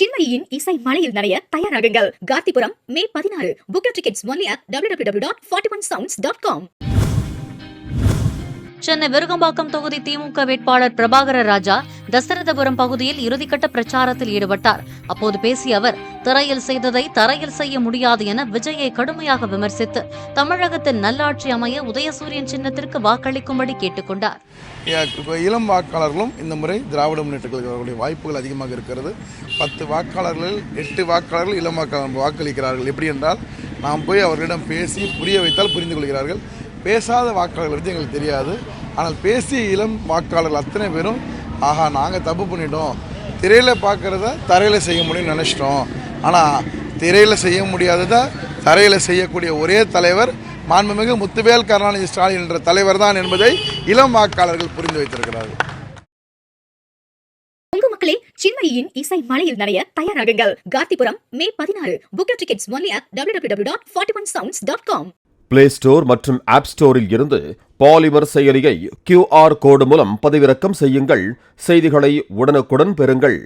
சின்மயியின் இசை மலையில் நனைய தயாராகுங்கள். கார்த்திபுரம் மே 16. Book your tickets only at www.41sounds.com. Chennai Virugambakkam தொகுதி திமுக வேட்பாளர் பிரபாகர ராஜா தசரதபுரம் பகுதியில் இறுதிக்கட்ட பிரச்சாரத்தில் ஈடுபட்டார். அப்போது பேசிய அவர், திரையில் செய்ததை தரையில் செய்ய முடியாது என விஜயை கடுமையாக விமர்சித்து தமிழகத்தின் நல்லாட்சி அமைய உதயசூரியன் சின்னத்திற்கு வாக்களிக்கும்படி கேட்டுக் கொண்டார். இளம் வாக்காளர்களும் இந்த முறை திராவிட முன்னேற்ற கழகங்களுடைய வாய்ப்புகள் அதிகமாக இருக்கிறது. 10 வாக்காளர்கள் 8 வாக்காளர்கள் இளம் வாக்களிக்கிறார்கள். எப்படி என்றால், நாம் போய் அவர்களிடம் பேசி புரிய வைத்தால் புரிந்து கொள்கிறார்கள். பேசாத வாக்காளர்கள் பற்றி எங்களுக்கு தெரியாது. ஆனால் பேசிய இளம் வாக்காளர்கள் அத்தனை பேரும், ஆஹா நாங்கள் தப்பு பண்ணிட்டோம், திரையில் பார்க்குறத தரையில் செய்ய முடியும்னு நினச்சிட்டோம், ஆனால் திரையில் செய்ய முடியாததை தரையில் செய்யக்கூடிய ஒரே தலைவர் மாண்புமிகு முத்துவேல் கருணாநிதி ஸ்டாலின் என்ற தலைவர் தான் என்பதை இளம் வாக்காளர்கள் புரிந்து வைத்திருக்கிறார்கள். உங்க மக்களே, சின்மயியின் இசை மலையில் நனைய தயாராகுங்கள். கார்த்திபுரம் மே 16. Book your tickets only at www.41sounds.com. Play store மற்றும் ஆப் ஸ்டோரில் இருந்து பாலிமர் செயலியை QR கோடு மூலம் பதிவிறக்கம் செய்யுங்கள். செய்திகளை உடனுக்குடன் பெறுங்கள்.